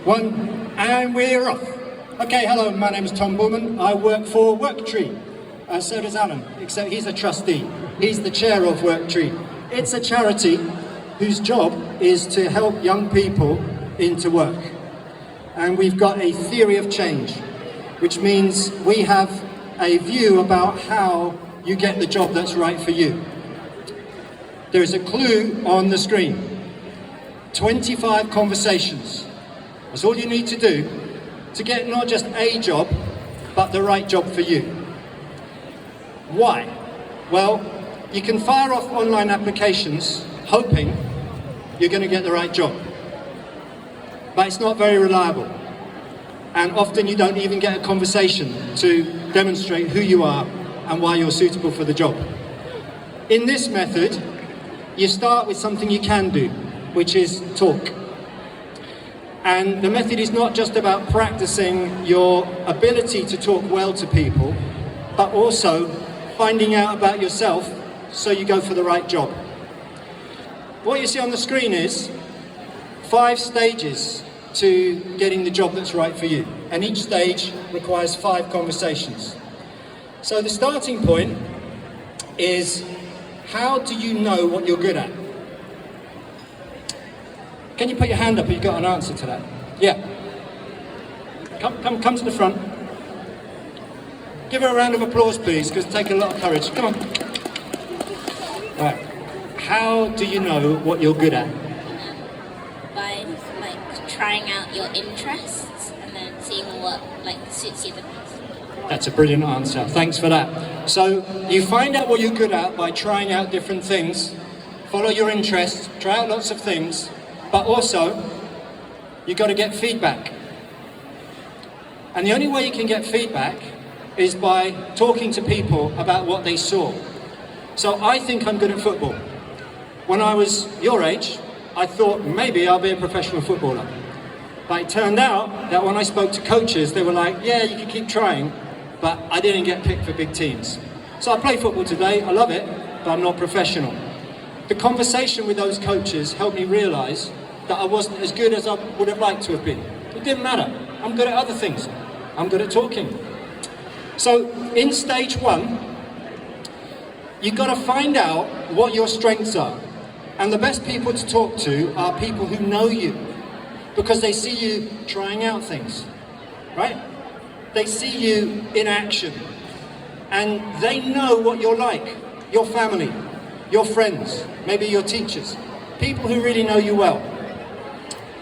One, and we're off. Okay, hello, my name is Tom Bullman. I work for Worktree. So does Alan, except he's a trustee. He's the chair of Worktree. It's a charity whose job is to help young people into work. And we've got a theory of change, which means we have a view about how you get the job that's right for you. There is a clue on the screen. 25 conversations. That's all you need to do to get not just a job, but the right job for you. Why? Well, you can fire off online applications hoping you're going to get the right job. But it's not very reliable. And often you don't even get a conversation to demonstrate who you are and why you're suitable for the job. In this method, you start with something you can do, which is talk. And the method is not just about practicing your ability to talk well to people, but also finding out about yourself so you go for the right job. What you see on the screen is 5 stages to getting the job that's right for you. And each stage requires 5 conversations. So the starting point is, how do you know what you're good at? Can you put your hand up if you've got an answer to that? Yeah. Come to the front. Give her a round of applause, please, because it takes a lot of courage. Come on. Right. How do you know what you're good at? By trying out your interests and then seeing what suits you the best. That's a brilliant answer. Thanks for that. So you find out what you're good at by trying out different things, follow your interests, try out lots of things, but also you've got to get feedback. And the only way you can get feedback is by talking to people about what they saw. So I think I'm good at football. When I was your age, I thought maybe I'll be a professional footballer. But it turned out that when I spoke to coaches, they were like, yeah, you can keep trying, but I didn't get picked for big teams. So I play football today, I love it, but I'm not professional. The conversation with those coaches helped me realise that I wasn't as good as I would have liked to have been. It didn't matter. I'm good at other things. I'm good at talking. So in stage 1, you've got to find out what your strengths are. And the best people to talk to are people who know you, because they see you trying out things, right? They see you in action, and they know what you're like, your family, your friends, maybe your teachers, people who really know you well.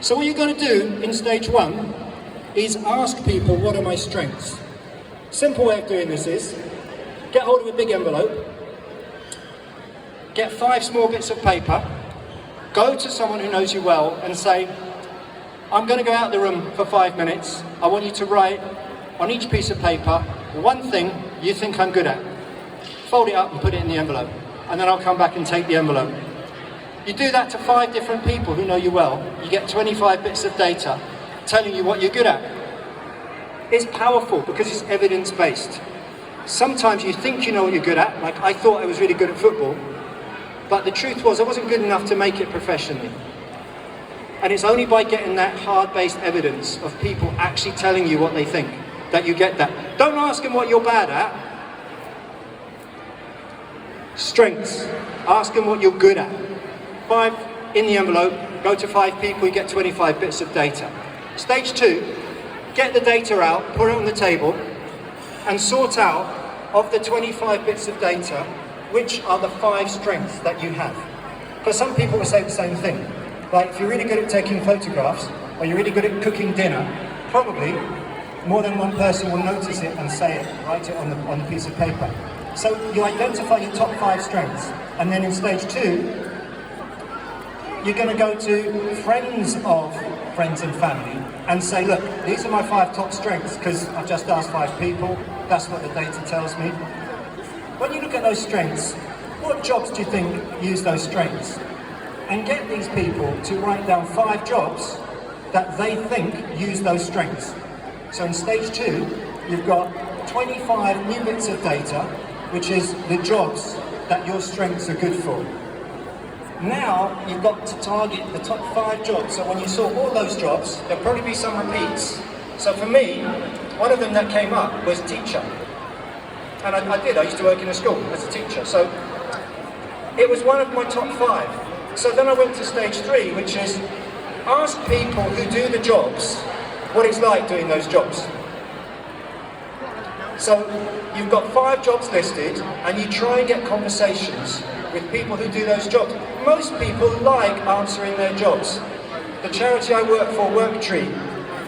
So what you're going to do in stage 1 is ask people, what are my strengths? Simple way of doing this is, get hold of a big envelope, get 5 small bits of paper, go to someone who knows you well and say, I'm going to go out of the room for 5 minutes. I want you to write on each piece of paper one thing you think I'm good at. Fold it up and put it in the envelope, and then I'll come back and take the envelope. You do that to 5 different people who know you well, you get 25 bits of data telling you what you're good at. It's powerful because it's evidence-based. Sometimes you think you know what you're good at, like I thought I was really good at football, but the truth was I wasn't good enough to make it professionally. And it's only by getting that hard-based evidence of people actually telling you what they think that you get that. Don't ask them what you're bad at. Strengths. Ask them what you're good at. 5 in the envelope, go to 5 people, you get 25 bits of data. Stage 2, get the data out, put it on the table, and sort out, of the 25 bits of data, which are the 5 strengths that you have. Because some people will say the same thing. Like, if you're really good at taking photographs, or you're really good at cooking dinner, probably more than one person will notice it and say it, write it on the piece of paper. So you identify your top 5 strengths, and then in stage 2, you're going to go to friends of friends and family and say, look, these are my 5 top strengths, because I've just asked 5 people, that's what the data tells me. When you look at those strengths, what jobs do you think use those strengths? And get these people to write down 5 jobs that they think use those strengths. So in stage 2, you've got 25 new bits of data, which is the jobs that your strengths are good for. Now you've got to target the top 5 jobs. So when you saw all those jobs, there'll probably be some repeats. So for me, one of them that came up was teacher. And I used to work in a school as a teacher. So it was one of my top 5. So then I went to stage 3, which is ask people who do the jobs what it's like doing those jobs. So you've got 5 jobs listed, and you try and get conversations with people who do those jobs. Most people like answering their jobs. The charity I work for, Worktree,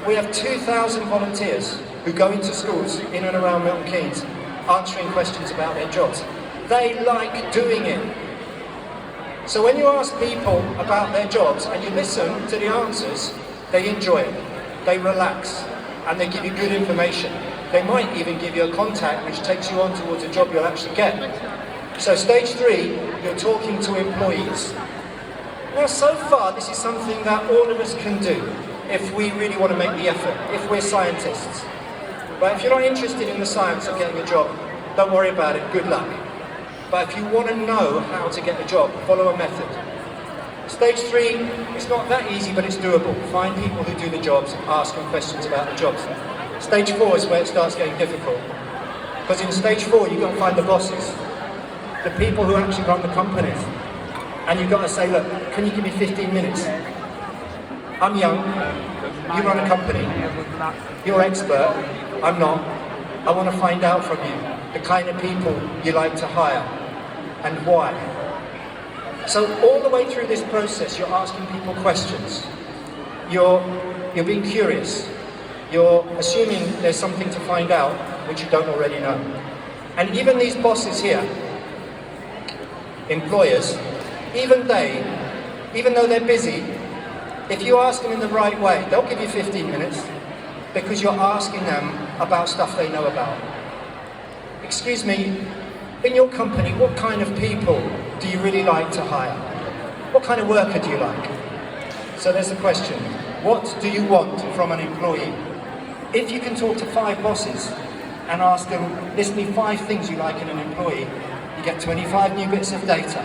we have 2,000 volunteers who go into schools in and around Milton Keynes answering questions about their jobs. They like doing it. So when you ask people about their jobs and you listen to the answers, they enjoy it, they relax, and they give you good information. They might even give you a contact which takes you on towards a job you'll actually get. So stage 3, you're talking to employees. Now so far this is something that all of us can do if we really want to make the effort, if we're scientists. But if you're not interested in the science of getting a job, don't worry about it, good luck. But if you want to know how to get a job, follow a method. Stage 3, it's not that easy, but it's doable. Find people who do the jobs, ask them questions about the jobs. Stage 4 is where it starts getting difficult. Because in stage 4, you've got to find the bosses, the people who actually run the companies. And you've got to say, look, can you give me 15 minutes? I'm young, you run a company, you're expert, I'm not. I want to find out from you the kind of people you like to hire and why. So all the way through this process, you're asking people questions. You're being curious. You're assuming there's something to find out which you don't already know. And even these bosses here, employers, even though they're busy, if you ask them in the right way, they'll give you 15 minutes because you're asking them about stuff they know about. Excuse me, in your company, what kind of people do you really like to hire? What kind of worker do you like? So there's the question, what do you want from an employee? If you can talk to 5 bosses and ask them, list me 5 things you like in an employee, you get 25 new bits of data.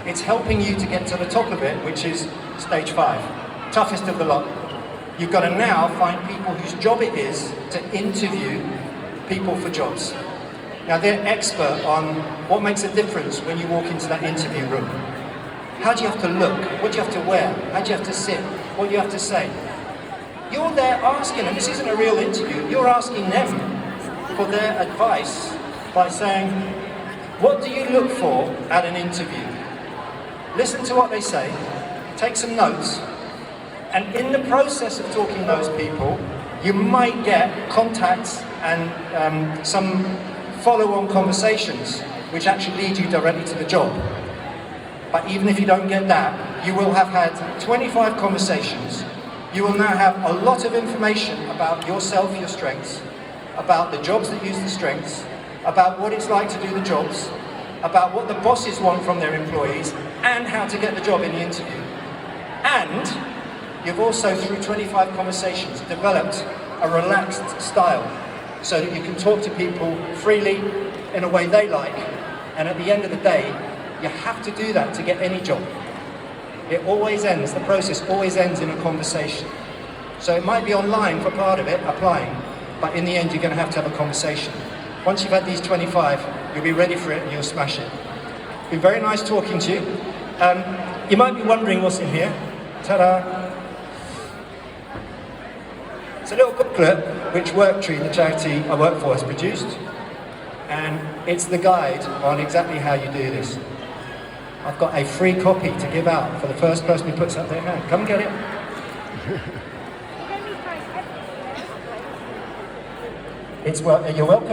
It's helping you to get to the top of it, which is stage 5, toughest of the lot. You've got to now find people whose job it is to interview people for jobs. Now they're expert on what makes a difference when you walk into that interview room. How do you have to look? What do you have to wear? How do you have to sit? What do you have to say? You're there asking them, this isn't a real interview, you're asking them for their advice by saying, what do you look for at an interview? Listen to what they say, take some notes, and in the process of talking to those people, you might get contacts and some follow-on conversations which actually lead you directly to the job. But even if you don't get that, you will have had 25 conversations. You will now have a lot of information about yourself, your strengths, about the jobs that use the strengths, about what it's like to do the jobs, about what the bosses want from their employees, and how to get the job in the interview. And you've also, through 25 conversations, developed a relaxed style so that you can talk to people freely in a way they like. And at the end of the day, you have to do that to get any job. It always ends, the process always ends in a conversation. So it might be online for part of it, applying, but in the end you're going to have a conversation. Once you've had these 25, you'll be ready for it and you'll smash it. It's been very nice talking to you. You might be wondering what's in here. Ta-da! It's a little booklet which Worktree, the charity I work for, has produced. And it's the guide on exactly how you do this. I've got a free copy to give out for the first person who puts up their hand. Come and get it. You're welcome.